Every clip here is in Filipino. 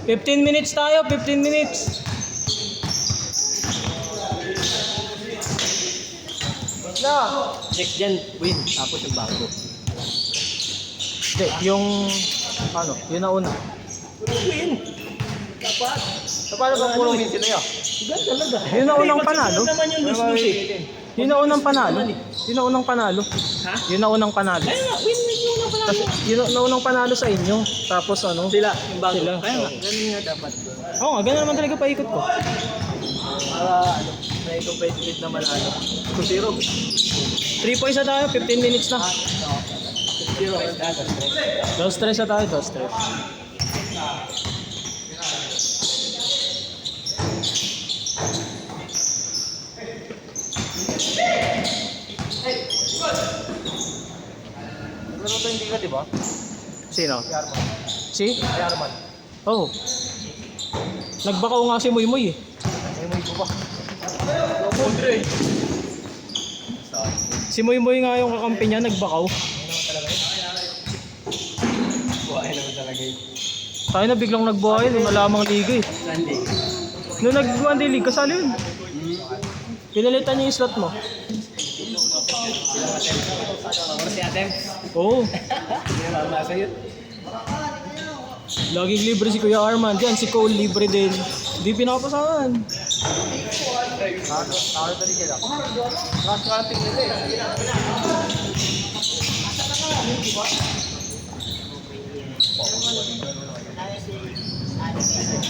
15 minutes tayo, 15 minutes. Next gen, win. Tapos yung bago. Hindi, yung ano, yun na una. Win! Dapat. So, paano ba puro win sila yun? Ganun talaga. Yun na unang panalo. Naman yung lose-lose eh. Yun na unang panalo. Yun na unang panalo. Ha? Yun na unang panalo. Ayun nga, win yung unang panalo. Tapos yun na unang panalo sa inyo. Tapos ano? Sila, yung bago. Sila. Kaya nga, ganun nga dapat. Oo nga, ganun naman talaga paikot ko. Para ano, may competitive naman ano. 2-0. 3 points na tayo, 15 minutes na. 2-0. Dos stress na tayo, dos stress. Naglaro to hindi ka, di ba? Sino? Si Arman. Si? Si Arman. Oh. Nagbakaw nga si Muy Muy eh. Ay, may iba ba? Andre. Si Muy Muy nga yung kakampi niya, nagbakaw. Buhay naman talaga yun. Tayo na biglang nagbuhay nung nalamang liga eh. Sunday. Nung nag-Monday League, kasali yun. Pinalitan niya yung slot mo. Ano si Atem? Oo. Hindi na nasa yun. Laging libre si Kuya Arman. Diyan, si Cole libre din. Hindi pinapasahan. Tawag na rin sila. Last ranting nila eh.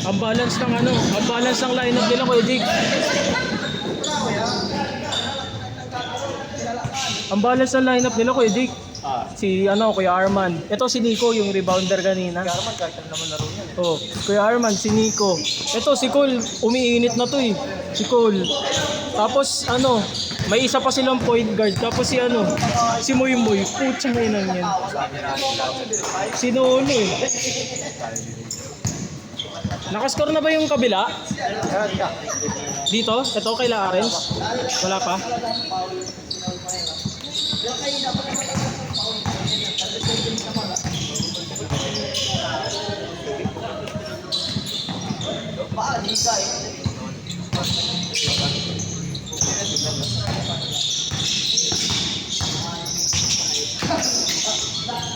Ang balance ng ano, ang balance ng lineup nila Kuya Jig. Ang balance ng lineup nila Kuya Jig. Si ano, Kuya Arman. Ito si Nico, yung rebounder kanina. Si Arman, kahit ano naman laro niyan eh. Oh, Kuya Arman, si Nico. Ito si Cole, umiinit na to eh. Si Cole. Tapos ano, may isa pa silang point guard. Tapos si ano, si Muy Muy. Putsang inang yan. Sino eh? Nakascore na ba yung kabila? Kaya siya. Dito? Ito kay Lawrence? Wala pa?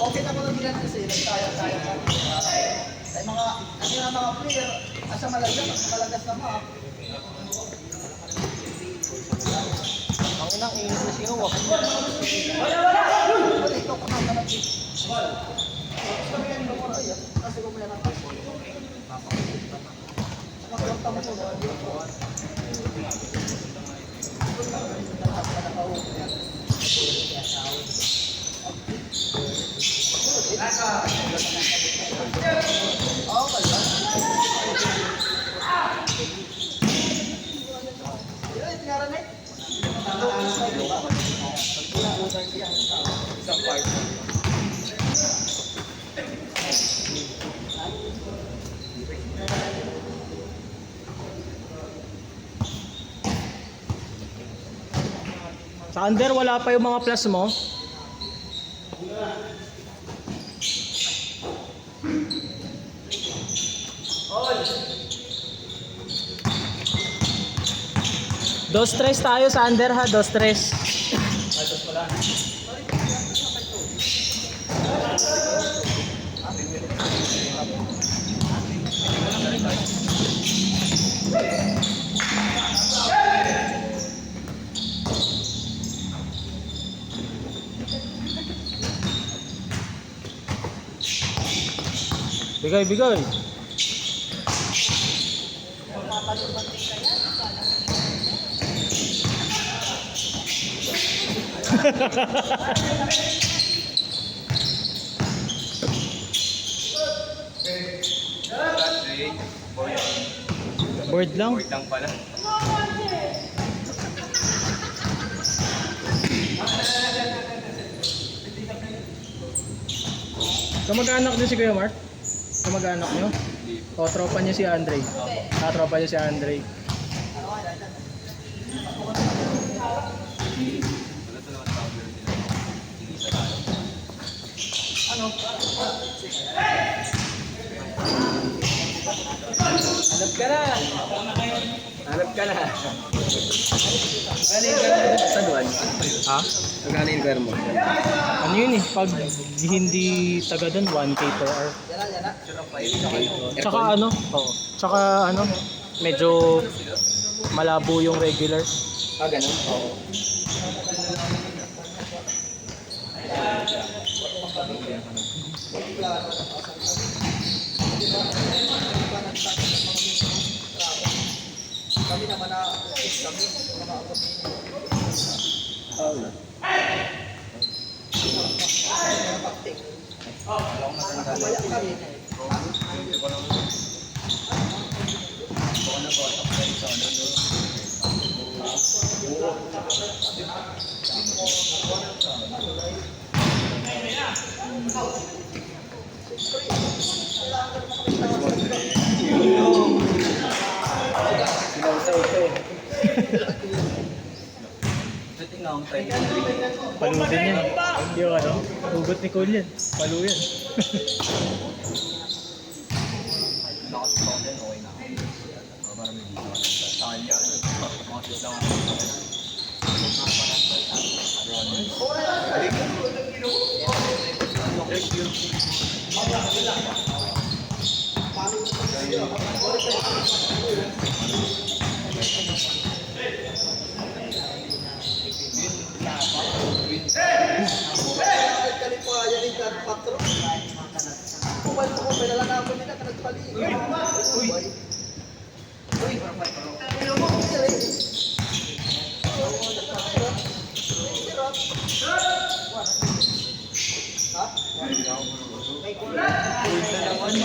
Okay na ko lang din kasi kaya ay mga player asa malagas na mga Ang inang init na siya. wala ito ko na natin kasi kung meron ako Sa under, wala pa yung mga plus mo. Dos tres tayo sa under ha, dos tres. Bigay, bigay. Board lang. Board lang pala. Kamag-anak niyo si Kuya Mark? Kamag-anak niyo? O, tropa niya si Andre. Ah, tropa niya si Andre. Hanap ka na. Hanap ka na. Magkano yung kaya mo sa duwan? Ha? Magkano yung kaya mo? Ano yun eh, pag hindi taga doon, 1K per hour. Tsaka ano, oo. Tsaka ano, medyo malabo yung regular. Ah, ganun? Oo. Kami naman na kami mga Palo din yan. Yung ano, hugot ni Cole yan. Palo yan.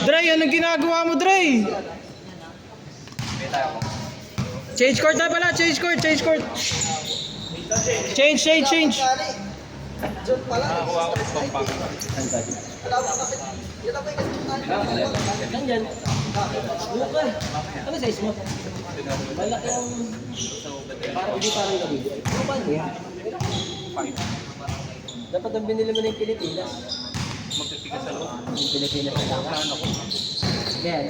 Dre, anong ginagawa mo, Dre? Change court na pala, change court. Change. Diyan pala. Nandyan. Bukan. Ano size mo? Malaki ang... Parang hindi parang nabili. Ano ba niya? Dapat ang binili mo na yung Pilipinas. Magtitigas sa loob. Yung Pilipinas na lang. Yan.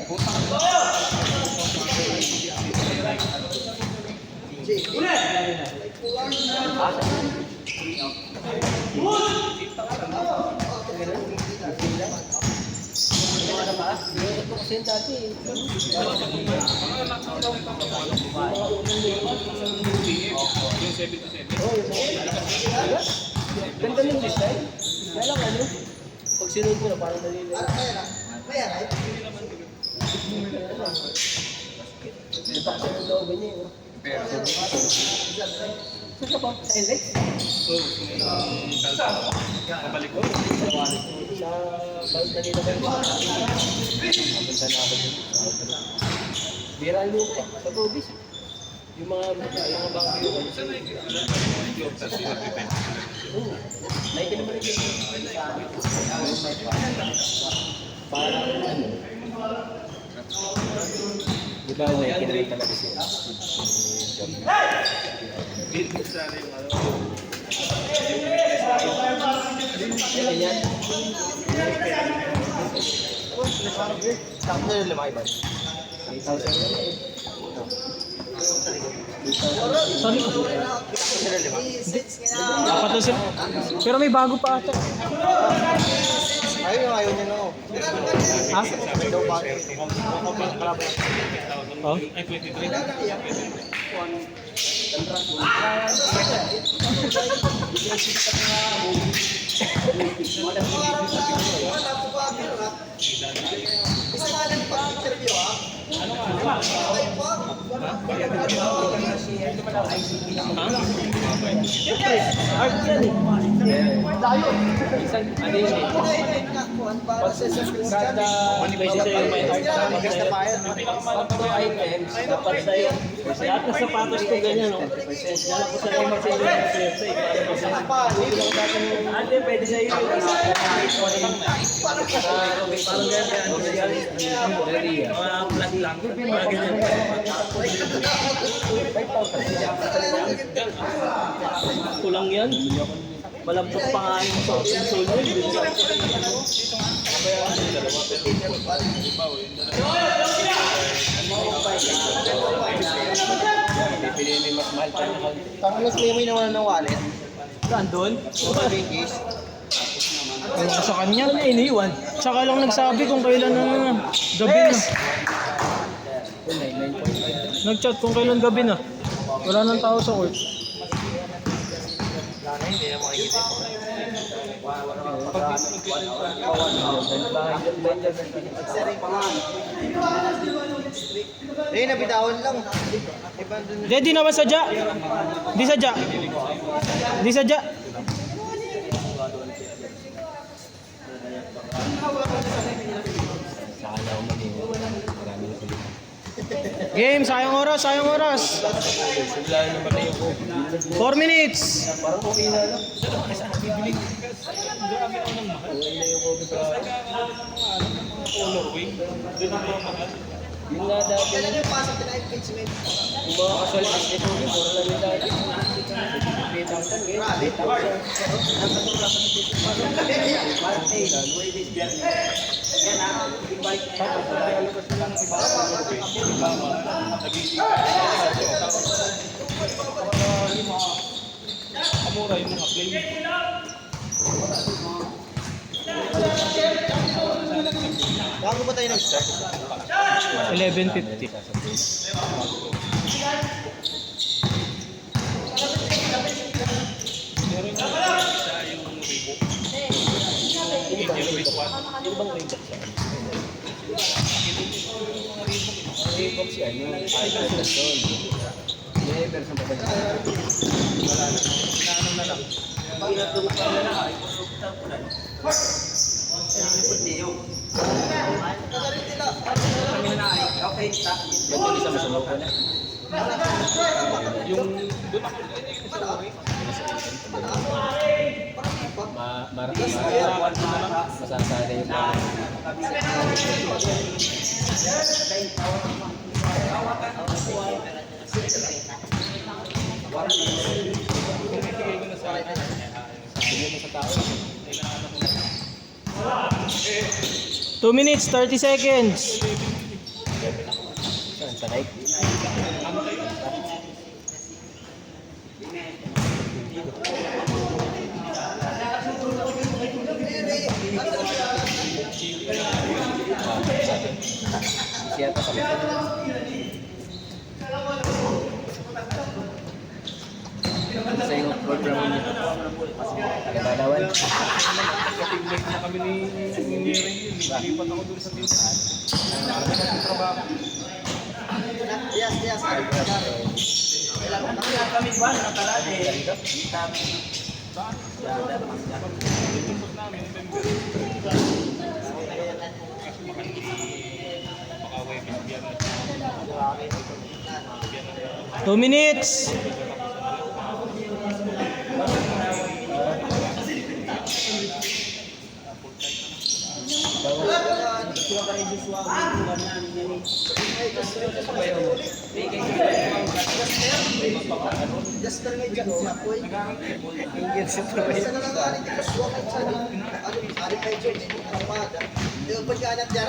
Ganda ng design. Kaya lang ano, pag sinunod mo na parang nalilito. Diba kasi ng loob niya yun? Saan ka ba? Sa LX? Kabalik ko. Sa balik na nila kayo. Kapunta na ako dito. Bira yung lupa sa Tobis. Yung mga bangko yun. May kinaman rin yun. Parang ano. Di ba may kinaman talaga siya? Ganyan. Takbo na yung limay ba? 8,000. Sorry. Apat na sila. Pero may bago pa ata. Ayaw niya no. Ha? Daw ba? Oh? Isa nga lang pag-interview ha. Ano nga? Siyempre, art yan eh. Isang ano yun eh. Kada pwede sa'yo may art pag 2 items, dapat sa'yo. Lahat ng sapatos ko ganyan, no? Dala ko sa limit sa'yo ng swerte. Ate, pwede sa'yo yung parang ganyan. Mga plat lang. Mga ganyan. Kulang yan. Malambot pa nga yung sole. Pipiliin mo yung mas mahal pa na kaldo. Tangalas may nawalan ng wallet. Saan doon? Bingkis. Ewan ko sa kanya. Wala iniwan. Tsaka lang nagsabi kung kailan na gabi na. 9.5. Nag-chat kung kailan gabi na. Wala nang tao sa court. Hindi na makikita. Eh, nabitawan lang. Iba dun. Di naman sadya. Di sadya. Di sadya. Sa kanya ako mag-iwan. Marami na pili. Game, sayang oras, sayang oras. Wala naman na yung 4 minutes. parang okay na lang. Okay na yung COVID pa. Yun nga dati. Kailan yung pasok na impeachment? Yung mga kasoltas nito, mura lang yung dati. 3,000 ngayon. 8,000. Bago ba tayo nag-start? 11:50. Reebok si ano, Arthur Gasol. Never sa mabalik. Wala na. Inaano na lang. Pag inatulog pa na lang, ay Ganun isa masamaw ko na. Yung doon ako masasada yung Two minutes, 30 seconds. sanay. Siya pa sa sa yung program niya. Tagabalawan. Katingin na kami ni Ring. Lipat ako dun sa team. Yes, yes. Kami ba? Nakalade. Two minutes. Just terngay dyan siya po. Isa na lang nga rin dito. Suwak at sa ari kay George. Armada. Yung pagkaanat dyan.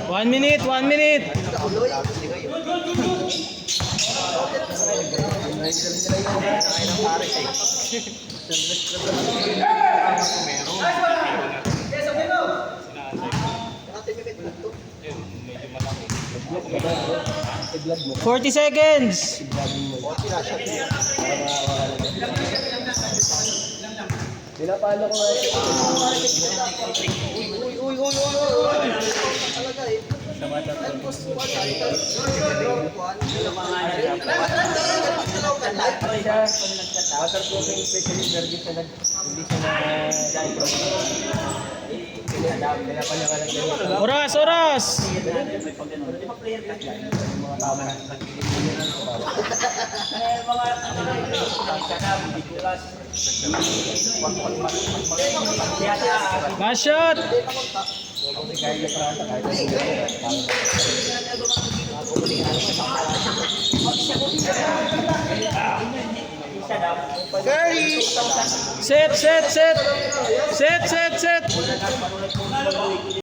One minute, 1 minute. I-vlog mo. 40 seconds. Pinapalo ko nga siya. Uy. Talaga eh. Waterproofing specialist service na hindi siya na Kaya pa niya ka nagdala. Oras, oras! Last shot! Curry! Set, set, set! Set, set, set!